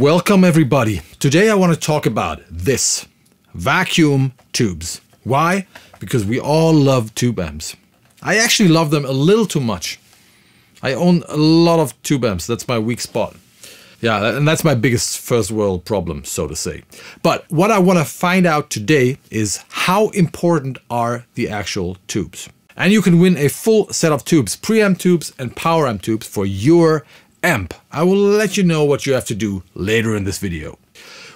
Welcome everybody. Today I want to talk about this. Vacuum tubes. Why? Because we all love tube amps. I actually love them a little too much. I own a lot of tube amps. That's my weak spot. Yeah, and that's my biggest first world problem, so to say. But what I want to find out today is how important are the actual tubes. And you can win a full set of tubes, preamp tubes and power amp tubes for your amp. I will let you know what you have to do later in this video.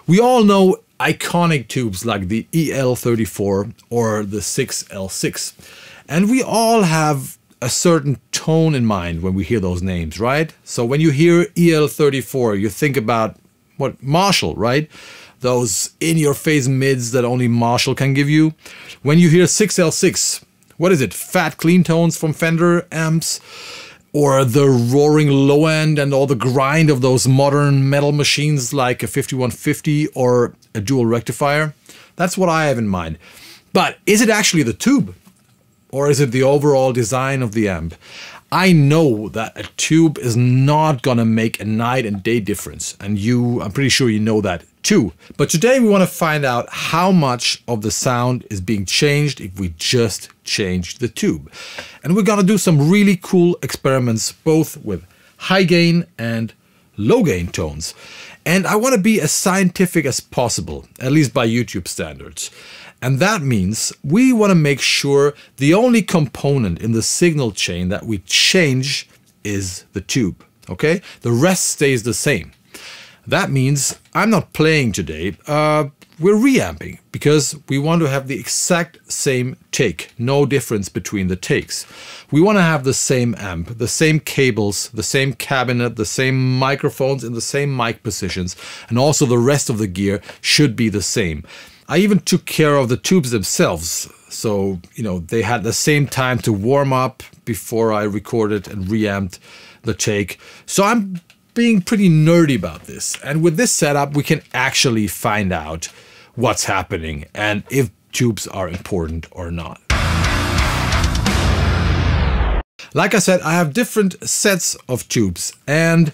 We all know iconic tubes like the EL34 or the 6L6. And we all have a certain tone in mind when we hear those names, right? So when you hear EL34, you think about what? Marshall, right? Those in-your-face mids that only Marshall can give you. When you hear 6L6, what is it? Fat clean tones from Fender amps? Or the roaring low end and all the grind of those modern metal machines like a 5150 or a dual rectifier? That's what I have in mind. But is it actually the tube? Or is it the overall design of the amp? I know that a tube is not gonna make a night and day difference, and I'm pretty sure you know that too. But today we want to find out how much of the sound is being changed if we just change the tube. And we're gonna do some really cool experiments both with high gain and low gain tones. And I want to be as scientific as possible, at least by YouTube standards. And that means we want to make sure the only component in the signal chain that we change is the tube, okay? The rest stays the same. That means I'm not playing today, we're reamping because we want to have the exact same take, no difference between the takes. We want to have the same amp, the same cables, the same cabinet, the same microphones in the same mic positions, and also the rest of the gear should be the same. I even took care of the tubes themselves, so they had the same time to warm up before I recorded and reamped the take. So I'm being pretty nerdy about this, and with this setup we can actually find out what's happening and if tubes are important or not. Like I said, I have different sets of tubes, and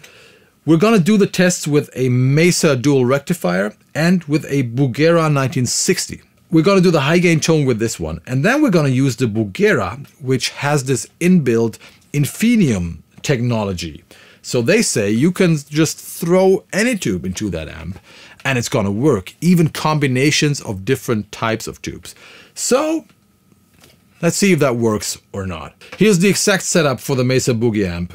we're gonna do the tests with a Mesa dual rectifier and with a Bugera 1960. We're gonna do the high gain tone with this one, and then we're gonna use the Bugera, which has this inbuilt Infinium technology. So they say you can just throw any tube into that amp and it's gonna work, even combinations of different types of tubes. So let's see if that works or not. Here's the exact setup for the Mesa Boogie amp.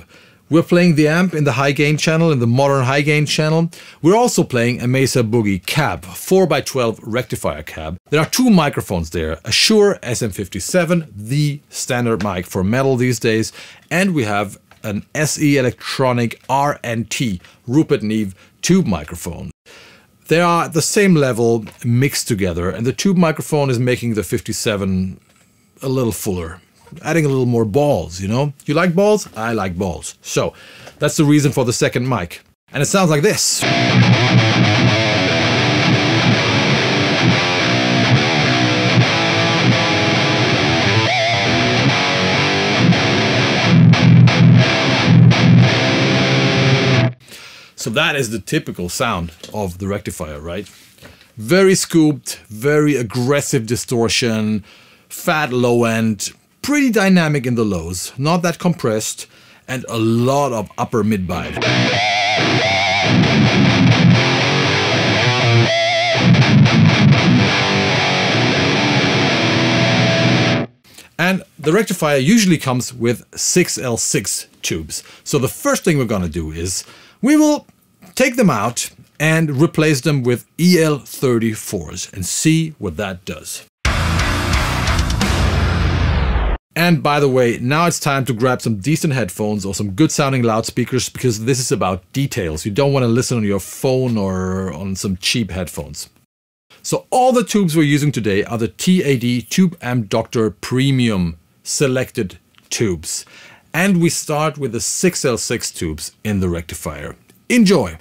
We're playing the amp in the high gain channel, in the modern high gain channel. We're also playing a Mesa Boogie cab, 4x12 rectifier cab. There are two microphones there, a Shure SM57, the standard mic for metal these days, and we have an SE Electronic RNT Rupert Neve tube microphone. They are at the same level mixed together, and the tube microphone is making the 57 a little fuller, adding a little more balls, You like balls? I like balls. So that's the reason for the second mic. And it sounds like this. So that is the typical sound of the rectifier, right? Very scooped, very aggressive distortion, fat low end, pretty dynamic in the lows, not that compressed, and a lot of upper mid bite. And the rectifier usually comes with 6L6 tubes. So the first thing we're gonna do is we will take them out and replace them with EL34s and see what that does. And by the way, now it's time to grab some decent headphones or some good sounding loudspeakers, because this is about details. You don't want to listen on your phone or on some cheap headphones. So all the tubes we're using today are the TAD Tube Amp Doctor Premium selected tubes. And we start with the 6L6 tubes in the rectifier. Enjoy!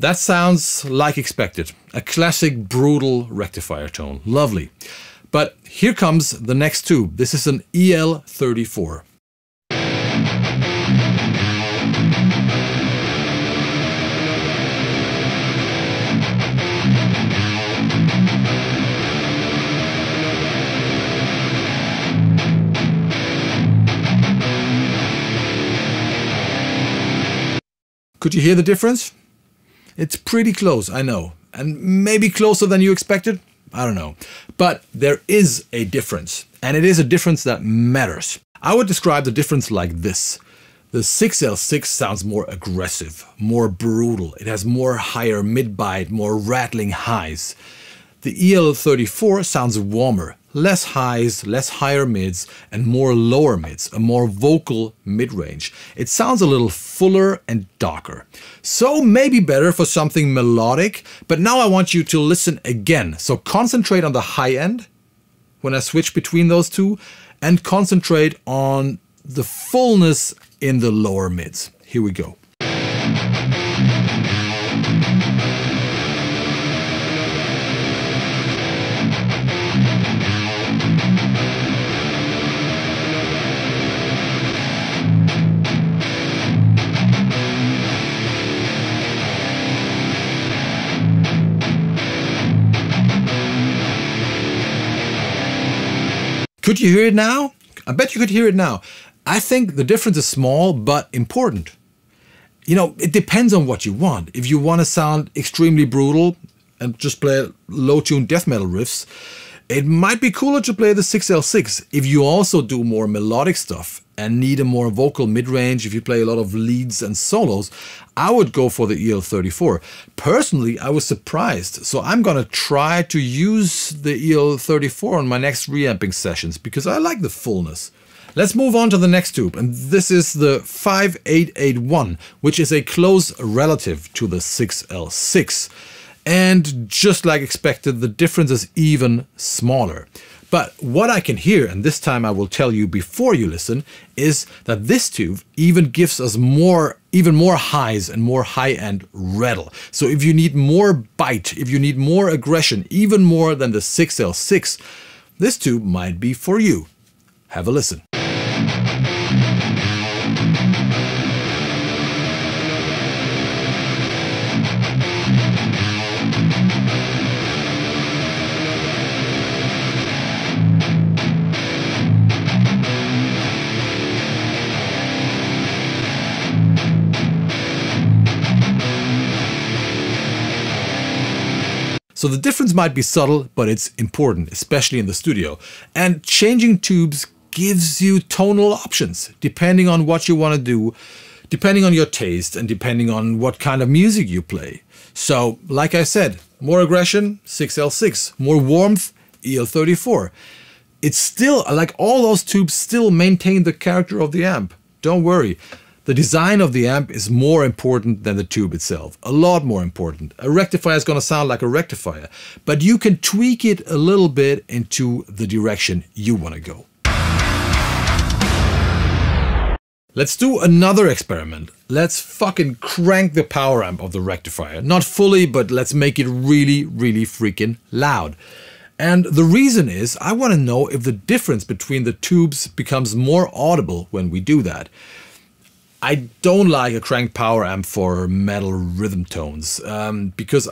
That sounds like expected. A classic brutal rectifier tone. Lovely. But here comes the next tube. This is an EL34. Could you hear the difference? It's pretty close, I know. And maybe closer than you expected? I don't know. But there is a difference. And it is a difference that matters. I would describe the difference like this. The 6L6 sounds more aggressive, more brutal. It has more higher mid-bite, more rattling highs. The EL34 sounds warmer. Less highs, less higher mids, and more lower mids, a more vocal mid-range. It sounds a little fuller and darker. So maybe better for something melodic, but now I want you to listen again. So concentrate on the high end when I switch between those two, and concentrate on the fullness in the lower mids. Here we go. Could you hear it now? I bet you could hear it now. I think the difference is small but important. You know, it depends on what you want. If you want to sound extremely brutal and just play low-tuned death metal riffs, it might be cooler to play the 6L6. If you also do more melodic stuff and need a more vocal mid-range, if you play a lot of leads and solos, I would go for the EL34. Personally, I was surprised, so I'm gonna try to use the EL34 on my next reamping sessions because I like the fullness. Let's move on to the next tube, and this is the 5881, which is a close relative to the 6L6. And just like expected, the difference is even smaller. But what I can hear, and this time I will tell you before you listen, is that this tube even gives us even more highs and more high-end rattle. So if you need more bite, if you need more aggression, even more than the 6L6, this tube might be for you. Have a listen. So the difference might be subtle, but it's important, especially in the studio. And changing tubes gives you tonal options, depending on what you want to do, depending on your taste, and depending on what kind of music you play. So, like I said, more aggression, 6L6, more warmth, EL34. It's still, like all those tubes still maintain the character of the amp. Don't worry. The design of the amp is more important than the tube itself. A lot more important. A rectifier is going to sound like a rectifier, but you can tweak it a little bit into the direction you want to go. Let's do another experiment. Let's fucking crank the power amp of the rectifier. Not fully, but let's make it really, really freaking loud. And the reason is I want to know if the difference between the tubes becomes more audible when we do that. I don't like a cranked power amp for metal rhythm tones because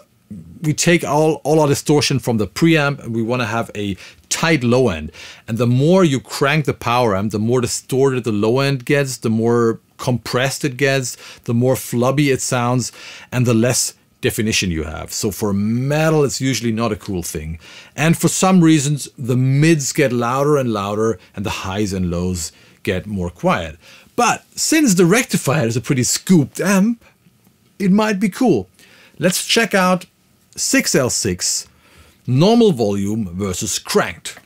we take all our distortion from the preamp and we want to have a tight low end. And the more you crank the power amp, the more distorted the low end gets, the more compressed it gets, the more flubby it sounds, and the less definition you have. So for metal, it's usually not a cool thing. And for some reasons, the mids get louder and louder and the highs and lows get more quiet. But since the rectifier is a pretty scooped amp, it might be cool. Let's check out 6L6 normal volume versus cranked.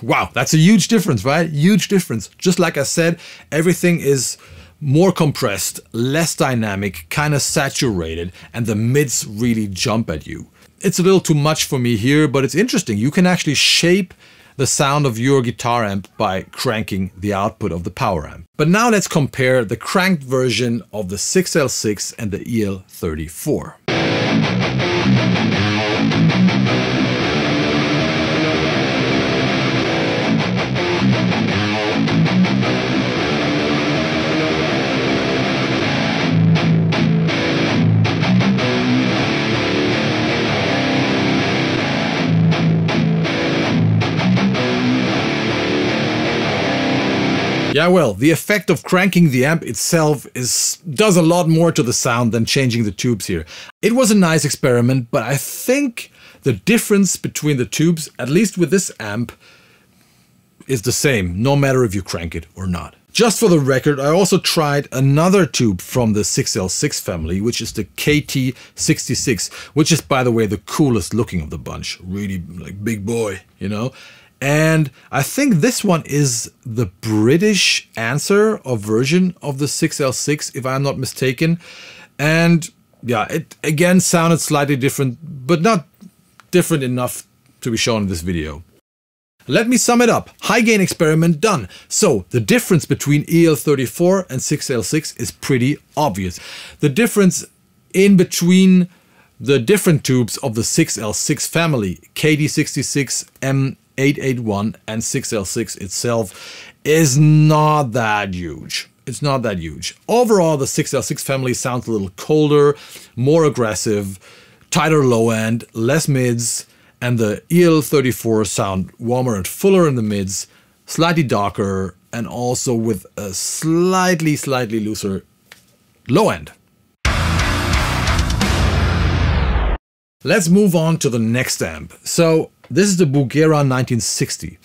Wow, that's a huge difference, right? Huge difference. Just like I said, everything is more compressed, less dynamic, kind of saturated, and the mids really jump at you. It's a little too much for me here, but it's interesting. You can actually shape the sound of your guitar amp by cranking the output of the power amp. But now let's compare the cranked version of the 6L6 and the EL34. Yeah, well, the effect of cranking the amp itself does a lot more to the sound than changing the tubes here. It was a nice experiment, but I think the difference between the tubes, at least with this amp, is the same, no matter if you crank it or not. Just for the record, I also tried another tube from the 6L6 family, which is the KT66, which is, by the way, the coolest looking of the bunch. Really, like, big boy, you know? And I think this one is the British answer or version of the 6L6, if I'm not mistaken. And yeah, it again sounded slightly different, but not different enough to be shown in this video. Let me sum it up. High gain experiment done. So the difference between EL34 and 6L6 is pretty obvious. The difference in between the different tubes of the 6L6 family, KT66, M881 and 6L6 itself, is not that huge. It's not that huge. Overall, the 6L6 family sounds a little colder, more aggressive, tighter low end, less mids, and the EL34 sound warmer and fuller in the mids, slightly darker, and also with a slightly looser low end. Let's move on to the next amp. So this is the Bugera 1960,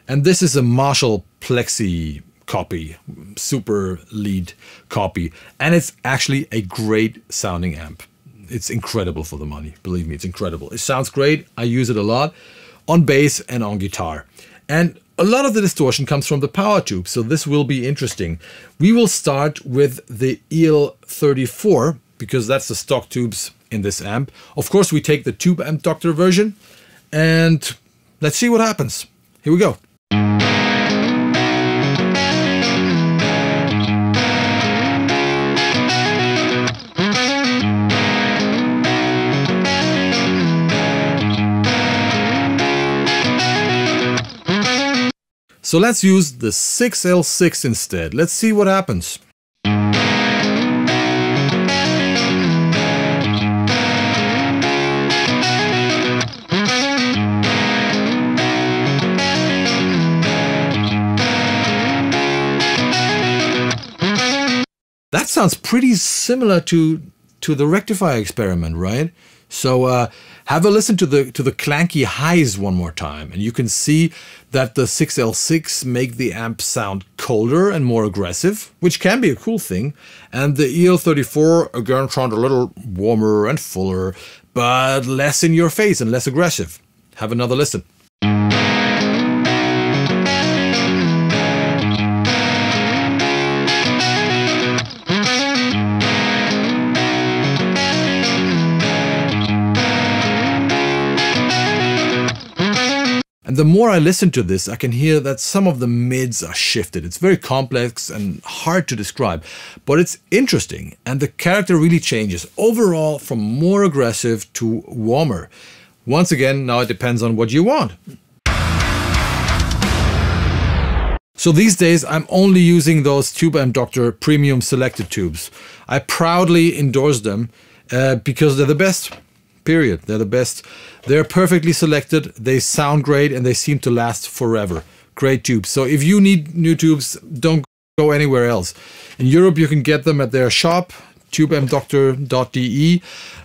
and this is a Marshall Plexi copy, super lead copy, and it's actually a great sounding amp. It's incredible for the money, believe me, it's incredible. It sounds great, I use it a lot on bass and on guitar. And a lot of the distortion comes from the power tube, so this will be interesting. We will start with the EL34, because that's the stock tubes in this amp. Of course, we take the Tube Amp Doctor version, and let's see what happens. Here we go. So let's use the 6L6 instead. Let's see what happens. That sounds pretty similar to the rectifier experiment, right? So have a listen to the clanky highs one more time, and you can see that the 6L6 make the amp sound colder and more aggressive, which can be a cool thing. And the EL34 again sound a little warmer and fuller, but less in your face and less aggressive. Have another listen. And the more I listen to this, I can hear that some of the mids are shifted. It's very complex and hard to describe, but it's interesting. And the character really changes overall from more aggressive to warmer. Once again, now it depends on what you want. So these days, I'm only using those Tube Amp Doctor premium selected tubes. I proudly endorse them because they're the best. Period. They're the best. They're perfectly selected, they sound great, and they seem to last forever. Great tubes. So if you need new tubes, don't go anywhere else. In Europe, you can get them at their shop, tubeampdoctor.de,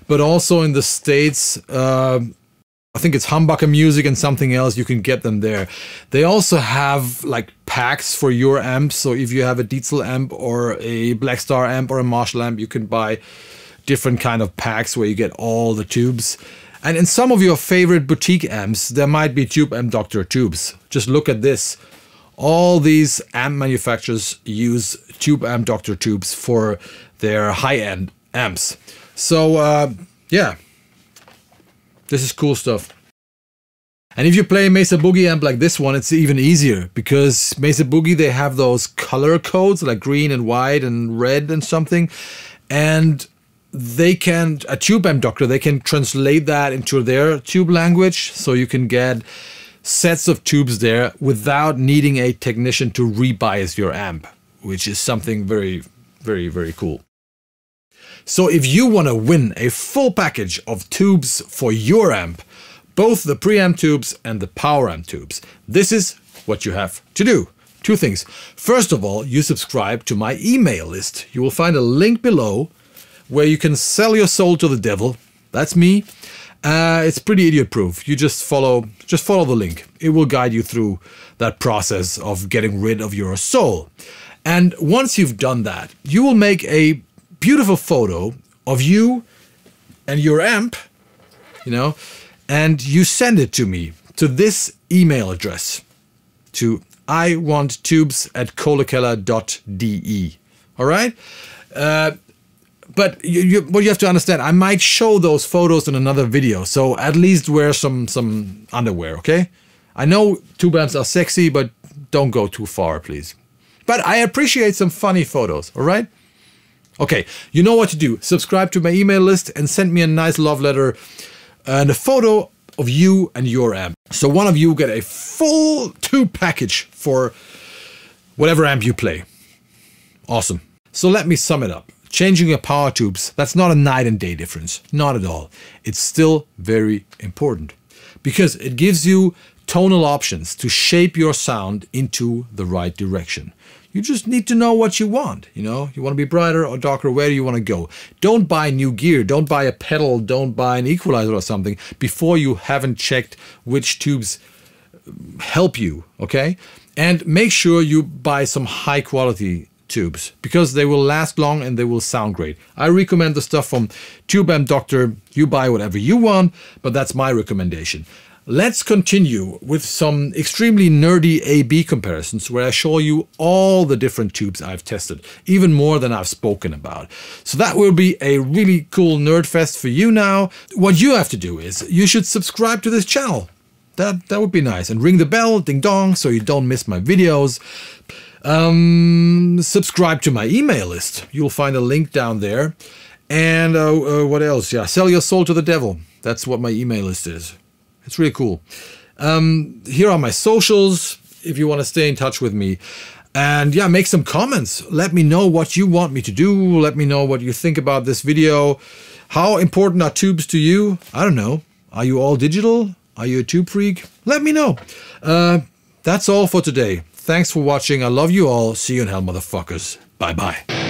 but also in the States, I think it's Humbucker Music and something else, you can get them there. They also have like packs for your amps. So if you have a Dietzel amp or a Blackstar amp or a Marshall amp, you can buy different kind of packs where you get all the tubes. And in some of your favorite boutique amps, there might be Tube Amp Doctor tubes. Just look at this. All these amp manufacturers use Tube Amp Doctor tubes for their high-end amps. So yeah, this is cool stuff. And if you play a Mesa Boogie amp like this one, it's even easier, because Mesa Boogie, they have those color codes like green and white and red and something, and they can, a Tube Amp Doctor, they can translate that into their tube language, so you can get sets of tubes there without needing a technician to rebias your amp, which is something very, very, very cool. So if you want to win a full package of tubes for your amp, both the preamp tubes and the power amp tubes, this is what you have to do. Two things. First of all, you subscribe to my email list. You will find a link below where you can sell your soul to the devil. That's me. It's pretty idiot-proof. You just follow the link. It will guide you through that process of getting rid of your soul. And once you've done that, you will make a beautiful photo of you and your amp, you know, and you send it to me to this email address, to iwanttubes@kohlekeller.de. All right? But what you have to understand, I might show those photos in another video, so at least wear some underwear, okay? I know tube amps are sexy, but don't go too far, please. But I appreciate some funny photos, all right? Okay, you know what to do. Subscribe to my email list and send me a nice love letter and a photo of you and your amp. So one of you will get a full tube package for whatever amp you play. Awesome. So let me sum it up. Changing your power tubes, that's not a night and day difference. Not at all. It's still very important because it gives you tonal options to shape your sound into the right direction. You just need to know what you want, you know? You want to be brighter or darker, where do you want to go? Don't buy new gear, don't buy a pedal, don't buy an equalizer or something before you haven't checked which tubes help you, okay? And make sure you buy some high quality tubes because they will last long and they will sound great. I recommend the stuff from Tube Amp Doctor. You buy whatever you want, but that's my recommendation. Let's continue with some extremely nerdy A/B comparisons where I show you all the different tubes I've tested, even more than I've spoken about. So that will be a really cool nerd fest for you now. What you have to do is you should subscribe to this channel. That would be nice. And ring the bell, ding dong, so you don't miss my videos. Subscribe to my email list. You'll find a link down there. And what else? Yeah, sell your soul to the devil. That's what my email list is. It's really cool. Here are my socials if you want to stay in touch with me. And yeah, make some comments. Let me know what you want me to do. Let me know what you think about this video. How important are tubes to you? I don't know. Are you all digital? Are you a tube freak? Let me know. That's all for today. Thanks for watching. I love you all. See you in hell, motherfuckers. Bye-bye.